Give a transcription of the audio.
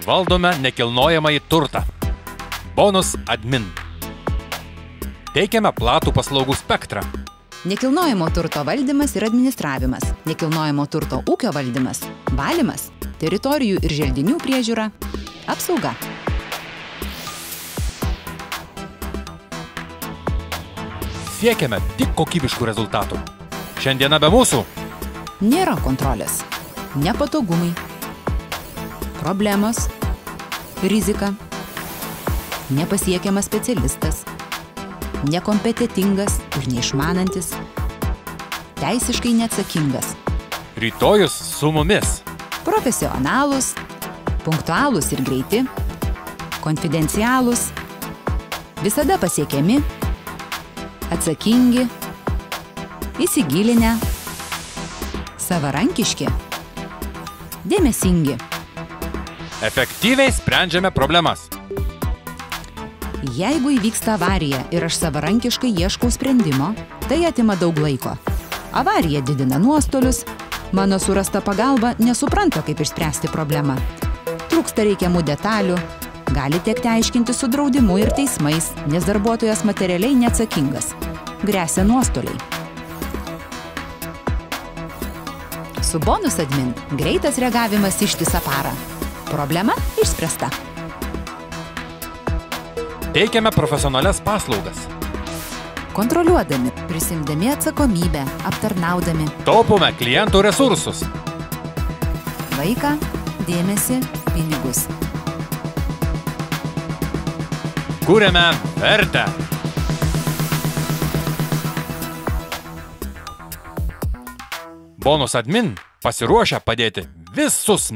Valdome nekilnojamąjį turtą. Bonus admin. Teikiame platų paslaugų spektrą. Nekilnojamo turto valdymas ir administravimas, nekilnojamo turto ūkio valdymas, valymas, teritorijų ir želdinių priežiūra, apsauga. Siekiame tik kokybiškų rezultatų. Šiandieną be mūsų Nėra kontrolės, nepatogumai, problemos, rizika, nepasiekiamas specialistas, nekompetentingas ir neišmanantis, teisiškai neatsakingas, rytojus su mumis. profesionalūs, punktualūs ir greiti, konfidencialūs, visada pasiekiami, atsakingi, įsigilinę, savarankiški, dėmesingi. Efektyviai sprendžiame problemas. Jeigu įvyksta avarija ir aš savarankiškai ieškau sprendimo, tai atima daug laiko. Avarija didina nuostolius, mano surasta pagalba nesupranta, kaip išspręsti problemą. Trūksta reikiamų detalių, gali tekti aiškinti su draudimu ir teismais, nes darbuotojas materialiai neatsakingas. Gresia nuostoliai. Su bonus admin greitas reagavimas ištisą parą. Problema išspręsta. Teikiame profesionalias paslaugas. Kontroliuodami, prisimdami atsakomybę, aptarnaudami Taupome klientų resursus. laiką, dėmesį, pinigus. Kūrėme vertę. Bonus admin pasiruošę padėti visus